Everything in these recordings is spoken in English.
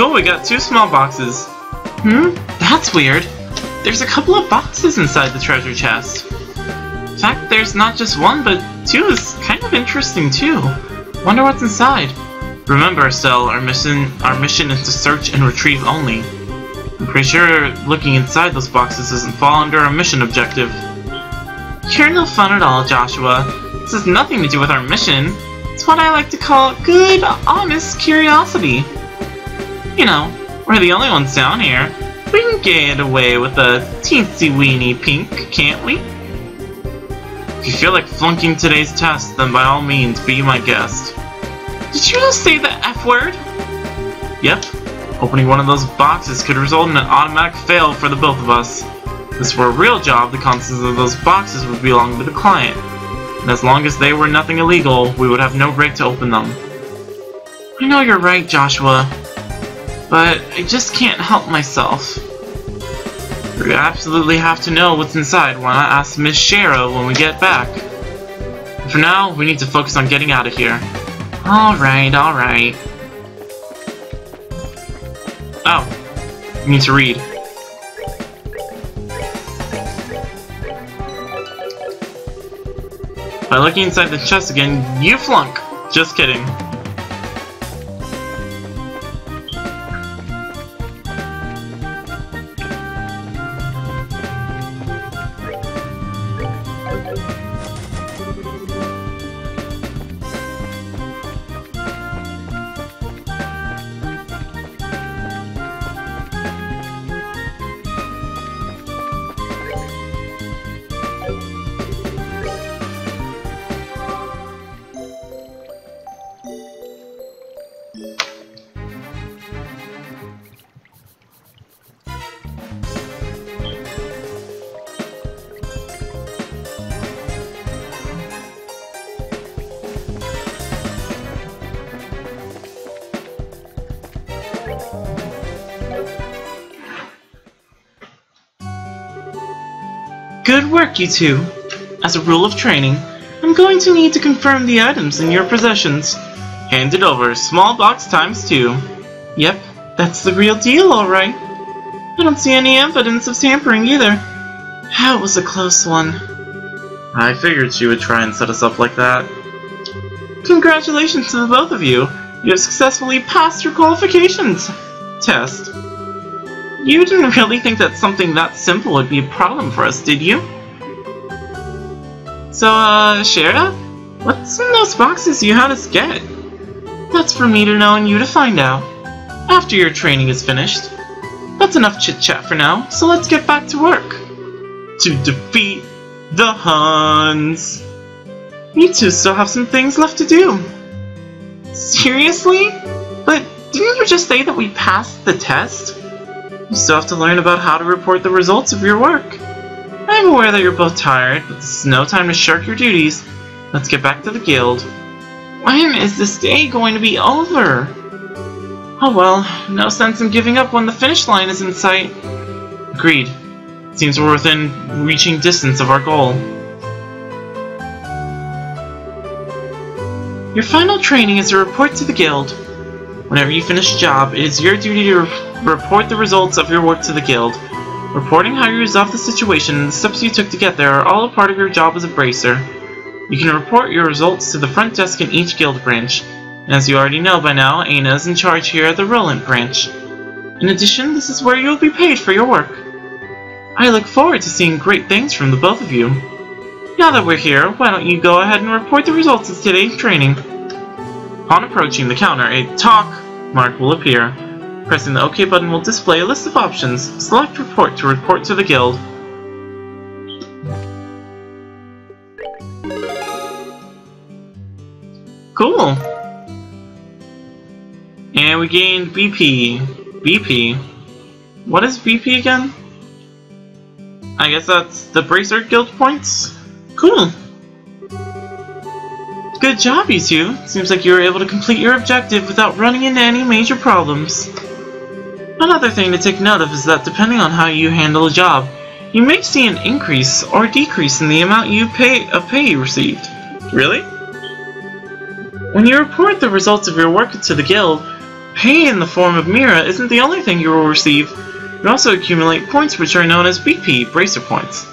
Cool, we got 2 small boxes. That's weird. There's a couple of boxes inside the treasure chest. In fact, there's not just 1, but 2 is kind of interesting too. Wonder what's inside. Remember, Estelle, our mission is to search and retrieve only. I'm pretty sure looking inside those boxes doesn't fall under our mission objective. You're no fun at all, Joshua. This has nothing to do with our mission. It's what I like to call good, honest curiosity. You know, we're the only ones down here. We can get away with a teensy-weeny pink, can't we? If you feel like flunking today's test, then by all means, be my guest. Did you just say the F word? Yep. Opening one of those boxes could result in an automatic fail for the both of us. If this were a real job, the contents of those boxes would belong to the client. And as long as they were nothing illegal, we would have no right to open them. I know you're right, Joshua. But I just can't help myself. We absolutely have to know what's inside. Why not ask Miss Shara when we get back? For now, we need to focus on getting out of here. Alright, alright. Oh, you need to read. By looking inside the chest again, you flunk! Just kidding. Good work, you two. As a rule of training, I'm going to need to confirm the items in your possessions. Hand it over, small box times 2. Yep, that's the real deal, alright. I don't see any evidence of tampering either. That was a close one. I figured she would try and set us up like that. Congratulations to the both of you. You have successfully passed your qualifications test. You didn't really think that something that simple would be a problem for us, did you? So, Shara? What's in those boxes you had us get? That's for me to know and you to find out. After your training is finished. That's enough chit-chat for now, so let's get back to work. To defeat the Huns! You two still have some things left to do. Seriously? But didn't you just say that we passed the test? You still have to learn about how to report the results of your work. I'm aware that you're both tired, but this is no time to shirk your duties. Let's get back to the guild. When is this day going to be over? Oh well, no sense in giving up when the finish line is in sight. Agreed. Seems we're within reaching distance of our goal. Your final training is to report to the guild. Whenever you finish a job, it is your duty to report the results of your work to the guild. Reporting how you resolved the situation and the steps you took to get there are all a part of your job as a bracer. You can report your results to the front desk in each guild branch. And as you already know by now, Aina is in charge here at the Roland branch. In addition, this is where you will be paid for your work. I look forward to seeing great things from the both of you. Now that we're here, why don't you go ahead and report the results of today's training. Upon approaching the counter, a talk mark will appear. Pressing the OK button will display a list of options. Select Report to report to the guild. Cool! And we gained BP. BP? What is BP again? I guess that's the Bracer Guild points? Cool! Good job, you two! Seems like you were able to complete your objective without running into any major problems. Another thing to take note of is that depending on how you handle a job, you may see an increase or decrease in the amount of pay you received. Really? When you report the results of your work to the guild, pay in the form of Mira isn't the only thing you will receive. You also accumulate points which are known as BP, Bracer Points.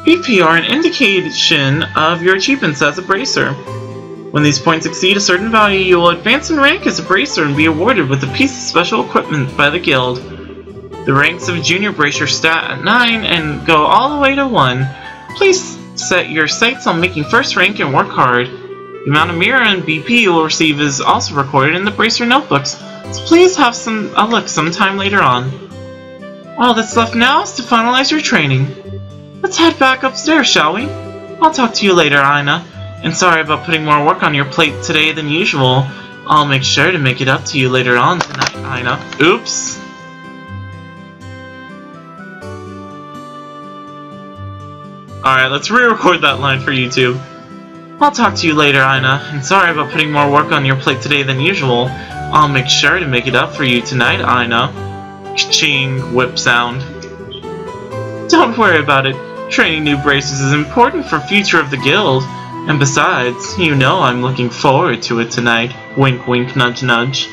BP are an indication of your achievements as a Bracer. When these points exceed a certain value, you will advance in rank as a Bracer and be awarded with a piece of special equipment by the guild. The ranks of Junior Bracer start at 9 and go all the way to 1. Please set your sights on making first rank and work hard. The amount of Mira and BP you will receive is also recorded in the Bracer notebooks, so please have a look sometime later on. All that's left now is to finalize your training. Let's head back upstairs, shall we? I'll talk to you later, Aina. And sorry about putting more work on your plate today than usual. I'll make sure to make it up to you later on tonight, Aina. Oops. Alright, let's re-record that line for YouTube. I'll talk to you later, Aina. And sorry about putting more work on your plate today than usual. I'll make sure to make it up for you tonight, Aina. Ka-ching, whip sound. Don't worry about it. Training new bracers is important for the future of the guild. And besides, you know I'm looking forward to it tonight. Wink wink, nudge nudge.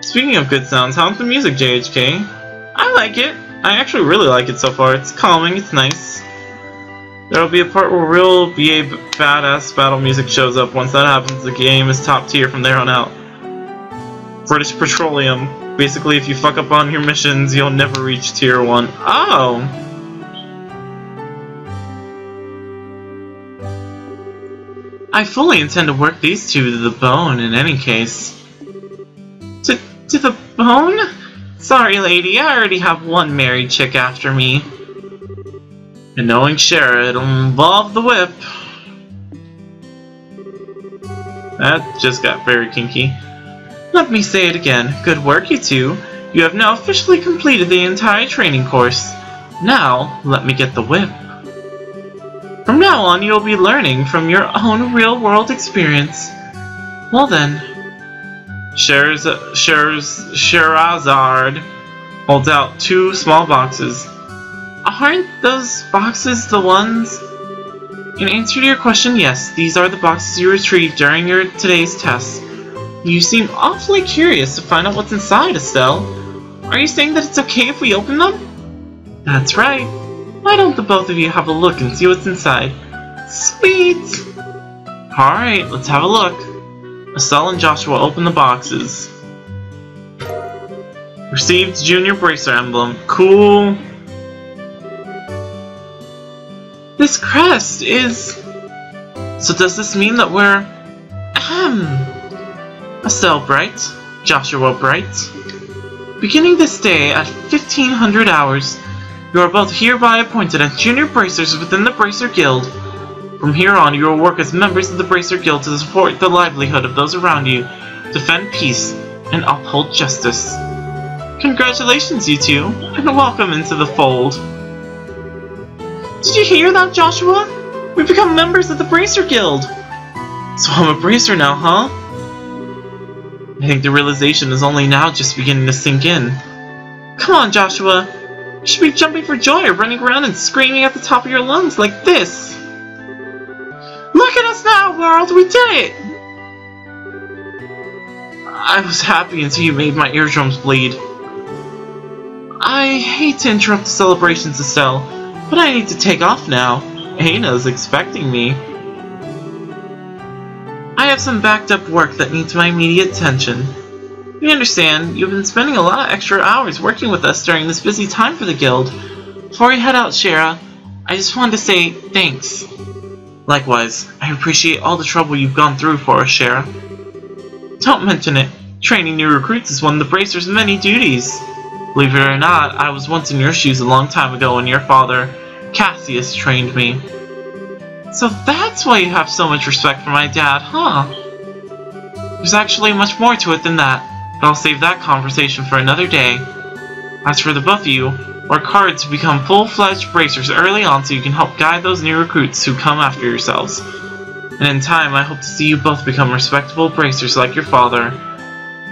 Speaking of good sounds, how's the music, JHK? I like it. I actually really like it so far. It's calming, it's nice. There'll be a part where real BA badass battle music shows up. Once that happens, the game is top tier from there on out. British Petroleum. Basically, if you fuck up on your missions, you'll never reach tier 1. Oh! I fully intend to work these two to the bone in any case. To the bone? Sorry, lady, I already have one married chick after me. And knowing Shara, it'll involve the whip. That just got very kinky. Let me say it again. Good work, you two. You have now officially completed the entire training course. Now, let me get the whip. From now on, you'll be learning from your own real-world experience. Well then, Sherazard holds out 2 small boxes. Aren't those boxes the ones? In answer to your question, yes, these are the boxes you retrieved during today's test. You seem awfully curious to find out what's inside, Estelle. Are you saying that it's okay if we open them? That's right. Why don't the both of you have a look and see what's inside? Sweet! Alright, let's have a look. Estelle and Joshua open the boxes. Received Junior Bracer Emblem. Cool. This crest is... So does this mean that we're... Estelle Bright, Joshua Bright. Beginning this day at 1500 hours, you are both hereby appointed as Junior Bracers within the Bracer Guild. From here on, you will work as members of the Bracer Guild to support the livelihood of those around you, defend peace, and uphold justice. Congratulations, you two, and welcome into the fold. Did you hear that, Joshua? We've become members of the Bracer Guild! So I'm a Bracer now, huh? I think the realization is only now just beginning to sink in. Come on, Joshua! You should be jumping for joy or running around and screaming at the top of your lungs like this! Look at us now, world! We did it! I was happy until you made my eardrums bleed. I hate to interrupt the celebrations, Estelle, but I need to take off now. Aina's expecting me. I have some backed up work that needs my immediate attention. We understand you've been spending a lot of extra hours working with us during this busy time for the guild. Before we head out, Shara, I just wanted to say thanks. Likewise, I appreciate all the trouble you've gone through for us, Shara. Don't mention it. Training new recruits is one of the Bracer's many duties. Believe it or not, I was once in your shoes a long time ago when your father, Cassius, trained me. So that's why you have so much respect for my dad, huh? There's actually much more to it than that, but I'll save that conversation for another day. As for the both of you, work hard to become full-fledged Bracers early on so you can help guide those new recruits who come after yourselves. And in time, I hope to see you both become respectable Bracers like your father.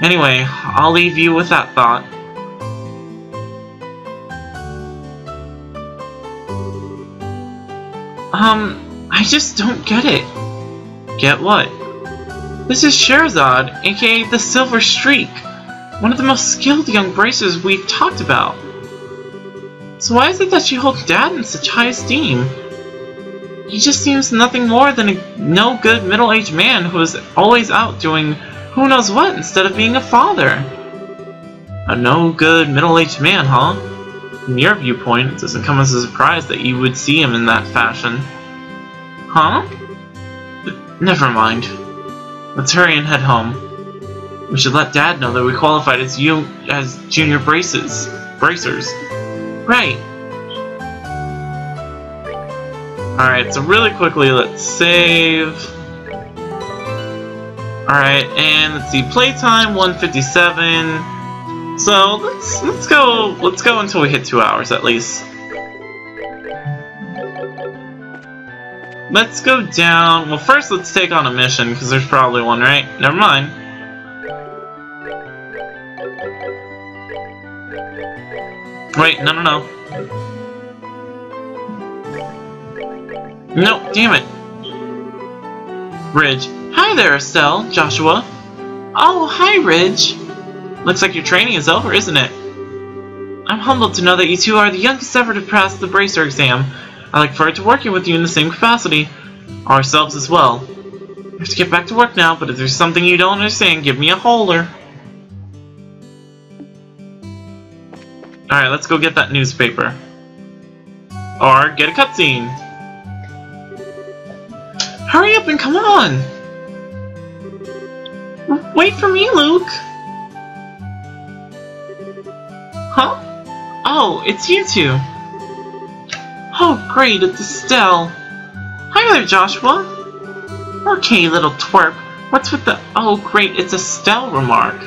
Anyway, I'll leave you with that thought. I just don't get it. Get what? This is Sherazad, aka the Silver Streak, one of the most skilled young bracers we've talked about. So why is it that you hold Dad in such high esteem? He just seems nothing more than a no-good middle-aged man who is always out doing who knows what instead of being a father. A no-good middle-aged man, huh? From your viewpoint, it doesn't come as a surprise that you would see him in that fashion. Huh? Never mind. Let's hurry and head home. We should let Dad know that we qualified as junior bracers. Right. Alright, so really quickly, let's save. Alright, and let's see, playtime 157. So let's go until we hit 2 hours at least. Let's go down. Well, first let's take on a mission because there's probably one, right? Never mind. Wait, no. No, damn it. Ridge. Hi there, Estelle, Joshua. Oh, hi, Ridge. Looks like your training is over, isn't it? I'm humbled to know that you two are the youngest ever to pass the bracer exam. I look forward to working with you in the same capacity. Ourselves as well. I have to get back to work now, but if there's something you don't understand, give me a holler. Alright, let's go get that newspaper. Or get a cutscene. Hurry up and come on! Wait for me, Luke! Huh? Oh, it's you two. Oh, great, it's Estelle. Hi there, Joshua. Okay, little twerp. What's with the "oh, great, it's Estelle" remark?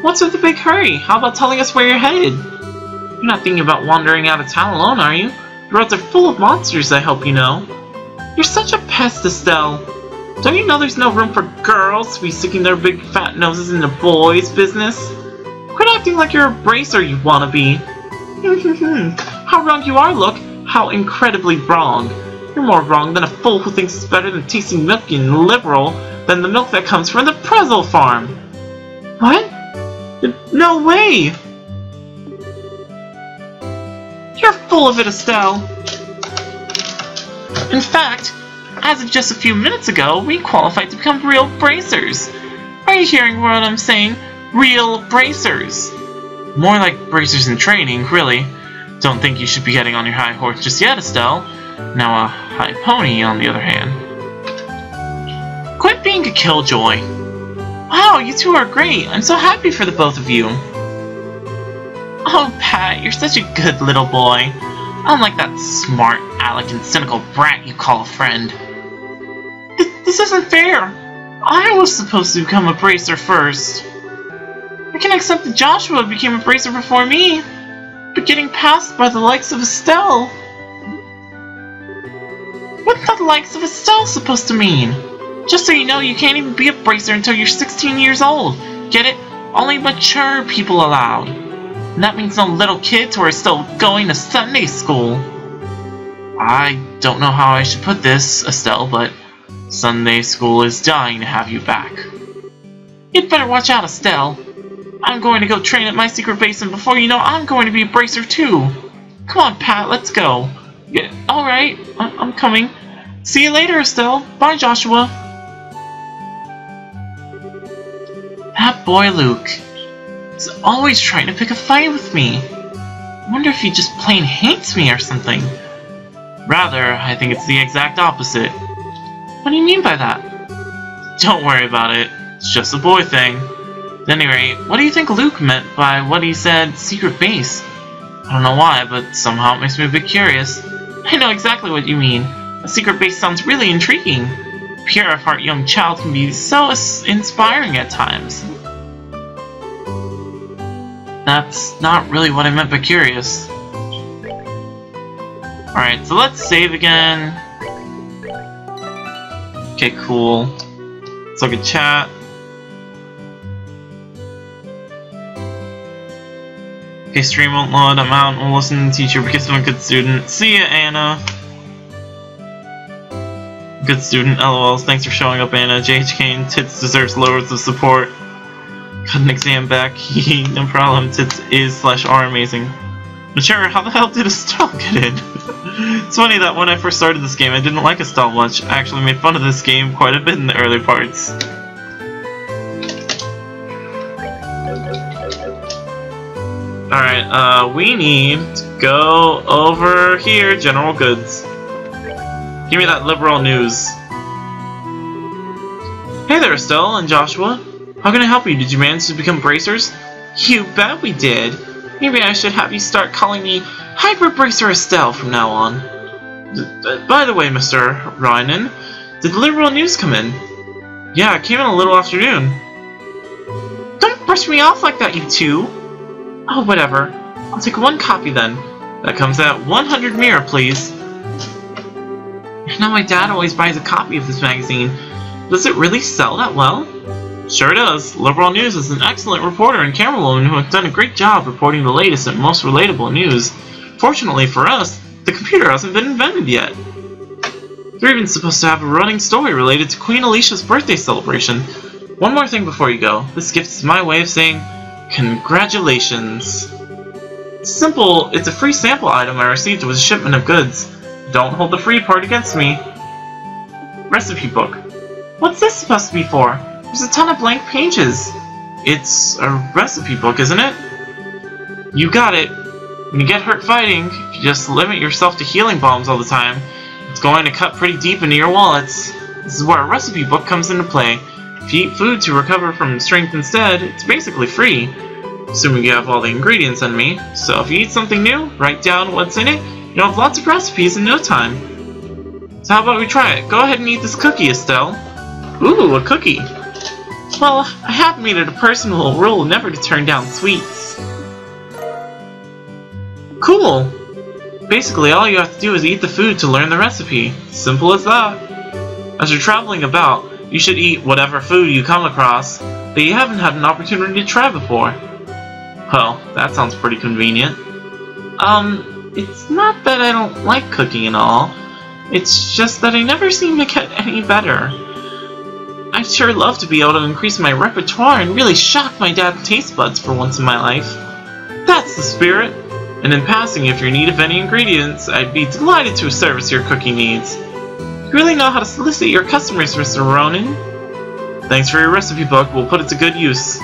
What's with the big hurry? How about telling us where you're headed? You're not thinking about wandering out of town alone, are you? The roads are full of monsters, I hope you know. You're such a pest, Estelle. Don't you know there's no room for girls to be sticking their big fat noses into boys' business? Quit acting like you're a bracer, you wannabe. How wrong you are, look. How incredibly wrong. You're more wrong than a fool who thinks it's better than tasting milky and liberal than the milk that comes from the Pretzel farm. What? No way! You're full of it, Estelle. In fact, as of just a few minutes ago, we qualified to become real bracers. Are you hearing what I'm saying? Real bracers. More like bracers in training, really. Don't think you should be getting on your high horse just yet, Estelle. Now a high pony, on the other hand. Quit being a killjoy. Wow, you two are great. I'm so happy for the both of you. Oh, Pat, you're such a good little boy. Unlike that smart, aleck, and cynical brat you call a friend. This isn't fair. I was supposed to become a bracer first. I can accept that Joshua became a bracer before me, but getting passed by the likes of Estelle... What's the likes of Estelle supposed to mean? Just so you know, you can't even be a bracer until you're 16 years old. Get it? Only mature people allowed. And that means no little kids who are still going to Sunday school. I don't know how I should put this, Estelle, but Sunday school is dying to have you back. You'd better watch out, Estelle. I'm going to go train at my secret base, and before you know, I'm going to be a bracer too. Come on, Pat, let's go. Yeah, alright, I'm coming. See you later, Estelle. Bye, Joshua. That boy Luke is always trying to pick a fight with me. I wonder if he just plain hates me or something. Rather, I think it's the exact opposite. What do you mean by that? Don't worry about it. It's just a boy thing. At any rate, what do you think Luke meant by what he said, secret base? I don't know why, but somehow it makes me a bit curious. I know exactly what you mean. A secret base sounds really intriguing. A pure of heart young child can be so inspiring at times. That's not really what I meant by curious. Alright, so let's save again. Okay, cool. Let's look at chat. Okay, stream won't load. I'm out. We'll listen to the teacher because I'm a good student. See ya, Anna. Good student, LOLs. Thanks for showing up, Anna. JHK and Tits deserves loads of support. Got an exam back. No problem. Tits is/are amazing. But sure, how the hell did Estelle get in? It's funny that when I first started this game, I didn't like Estelle much. I actually made fun of this game quite a bit in the early parts. Alright, we need to go over here, General Goods. Give me that liberal news. Hey there, Estelle and Joshua. How can I help you? Did you manage to become bracers? You bet we did. Maybe I should have you start calling me Hyper Bracer Estelle from now on. By the way, Mr. Rynan, did the liberal news come in? Yeah, it came in a little afternoon. Don't brush me off like that, you two. Oh, whatever. I'll take one copy then. That comes at 100 mirror, please. You know, my dad always buys a copy of this magazine. Does it really sell that well? Sure does. Liberal News is an excellent reporter and camerawoman who has done a great job reporting the latest and most relatable news. Fortunately for us, the computer hasn't been invented yet. They're even supposed to have a running story related to Queen Alicia's birthday celebration. One more thing before you go. This gift is my way of saying congratulations. Simple. It's a free sample item I received with a shipment of goods. Don't hold the free part against me. Recipe book. What's this supposed to be for? There's a ton of blank pages. It's a recipe book, isn't it? You got it. When you get hurt fighting, if you just limit yourself to healing bombs all the time, it's going to cut pretty deep into your wallets. This is where a recipe book comes into play. If you eat food to recover from strength instead, it's basically free. Assuming you have all the ingredients on me. So if you eat something new, write down what's in it. You'll have lots of recipes in no time. So how about we try it? Go ahead and eat this cookie, Estelle. Ooh, a cookie. Well, I have made it a personal rule never to turn down sweets. Cool! Basically, all you have to do is eat the food to learn the recipe. Simple as that. As you're traveling about, you should eat whatever food you come across that you haven't had an opportunity to try before. Well, that sounds pretty convenient. It's not that I don't like cooking and all. It's just that I never seem to get any better. I'd sure love to be able to increase my repertoire and really shock my dad's taste buds for once in my life. That's the spirit. And in passing, if you're in need of any ingredients, I'd be delighted to service your cooking needs. You really know how to solicit your customers, Mr. Ronan. Thanks for your recipe book. We'll put it to good use.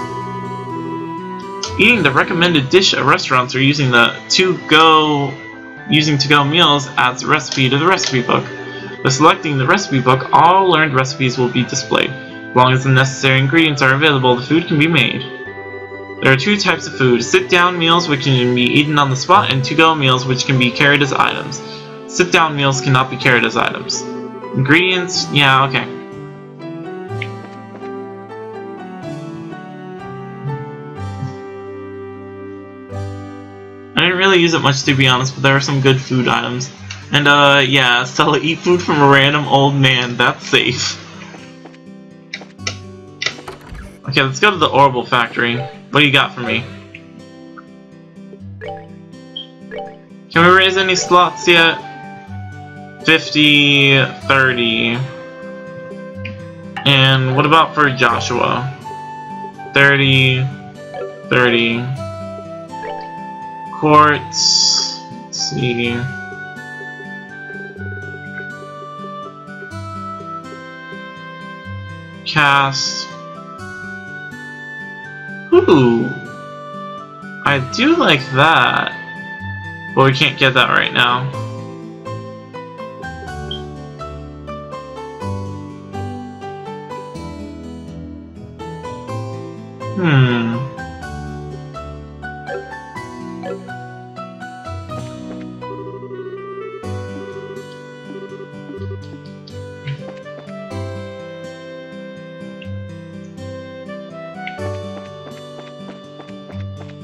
Eating the recommended dish at restaurants or using to-go meals adds a recipe to the recipe book. By selecting the recipe book, all learned recipes will be displayed. As long as the necessary ingredients are available, the food can be made. There are two types of food: sit-down meals, which can be eaten on the spot, and to-go meals, which can be carried as items. Sit-down meals cannot be carried as items. Ingredients? Yeah, okay. I didn't really use it much, to be honest, but there are some good food items. And, yeah, Stella, eat food from a random old man. That's safe. Okay, let's go to the Orbital Factory. What do you got for me? Can we raise any slots yet? 50, 30. And what about for Joshua? 30, 30. Quartz. Let's see. Cast. Ooh. I do like that. But we can't get that right now.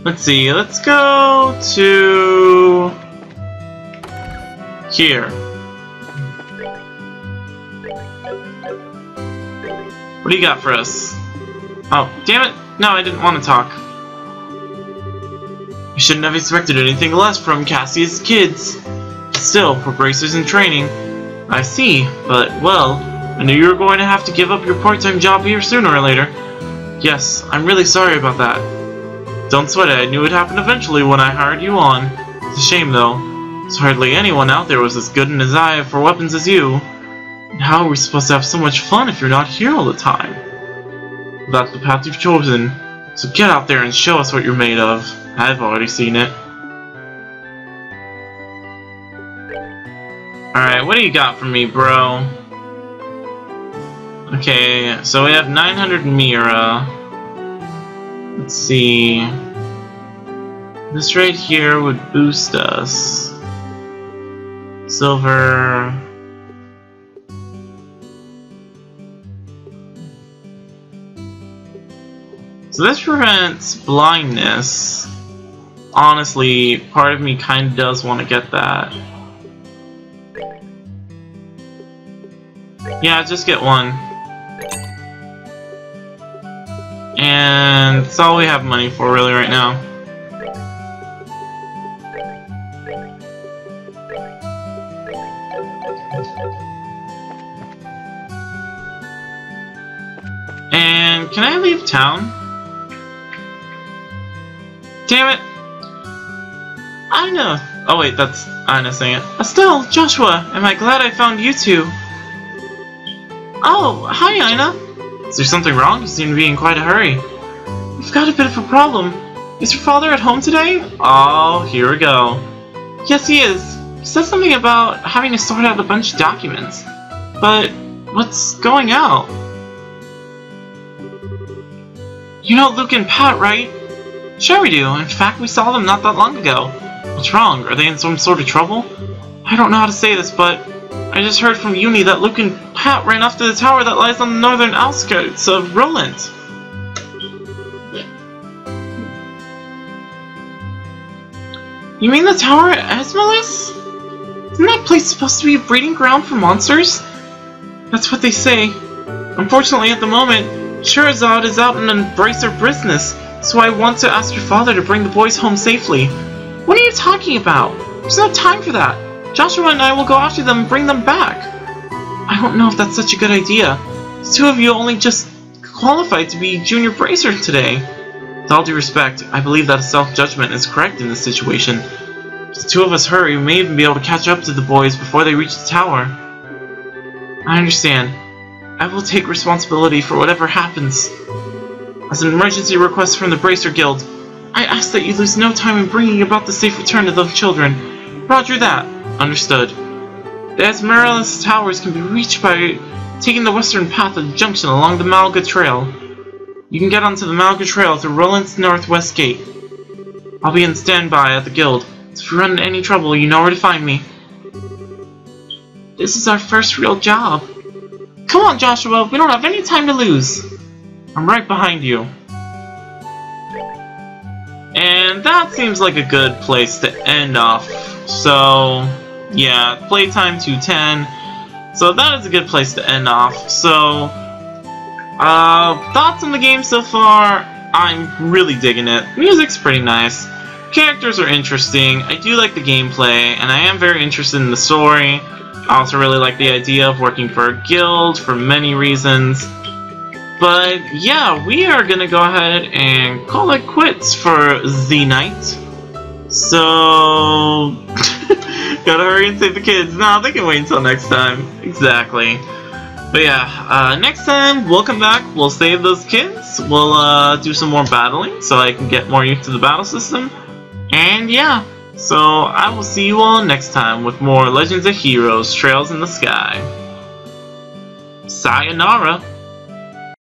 Let's see, let's go to here. What do you got for us? Oh, damn it! No, I didn't want to talk. I shouldn't have expected anything less from Cassie's kids. Still, for bracers in training, I see, but, well, I knew you were going to have to give up your part-time job here sooner or later. Yes, I'm really sorry about that. Don't sweat it, I knew it would happen eventually when I hired you on. It's a shame, though. There's hardly anyone out there was as good in his eye for weapons as you. And how are we supposed to have so much fun if you're not here all the time? That's the path you've chosen. So get out there and show us what you're made of. I've already seen it. Alright, what do you got for me, bro? Okay, so we have 900 Mira. Let's see. This right here would boost us. Silver. So this prevents blindness. Honestly, part of me kind of does want to get that. Yeah, just get one. And that's all we have money for really right now. And can I leave town? Damn it! Ina! Oh wait, that's Ina saying it. Estelle, Joshua, am I glad I found you two? Oh, hi Ina! Is there something wrong? You seem to be in quite a hurry. We've got a bit of a problem. Is your father at home today? Oh, here we go. Yes, he is. He said something about having to sort out a bunch of documents. But what's going out? You know Luke and Pat, right? Sure we do. In fact, we saw them not that long ago. What's wrong? Are they in some sort of trouble? I don't know how to say this, but I just heard from Uni that Luke and Pat ran off to the tower that lies on the northern outskirts of Roland. You mean the tower at Esmelis? Isn't that place supposed to be a breeding ground for monsters? That's what they say. Unfortunately, at the moment, Sherazade is out on an embracer business, so I want to ask your father to bring the boys home safely. What are you talking about? There's no time for that. Joshua and I will go after them and bring them back. I don't know if that's such a good idea. The two of you only just qualified to be junior bracer today. With all due respect, I believe that a self-judgment is correct in this situation. If the two of us hurry, we may even be able to catch up to the boys before they reach the tower. I understand. I will take responsibility for whatever happens. As an emergency request from the Bracer Guild, I ask that you lose no time in bringing about the safe return of those children. Roger that. Understood. The Esmeralda's towers can be reached by taking the western path of the junction along the Malga Trail. You can get onto the Malga Trail through Roland's northwest gate. I'll be in standby at the guild, so if you run into any trouble, you know where to find me. This is our first real job. Come on, Joshua, we don't have any time to lose. I'm right behind you. And that seems like a good place to end off. So, yeah, playtime 210. So that is a good place to end off. So, thoughts on the game so far? I'm really digging it. Music's pretty nice. Characters are interesting. I do like the gameplay, and I am very interested in the story. I also really like the idea of working for a guild for many reasons. But yeah, we are gonna go ahead and call it quits for the night. So gotta hurry and save the kids. No, they can wait until next time. Exactly. But yeah, next time we'll come back, we'll save those kids, we'll do some more battling so I can get more used to the battle system. And yeah, so I will see you all next time with more Legends of Heroes Trails in the Sky. Sayonara!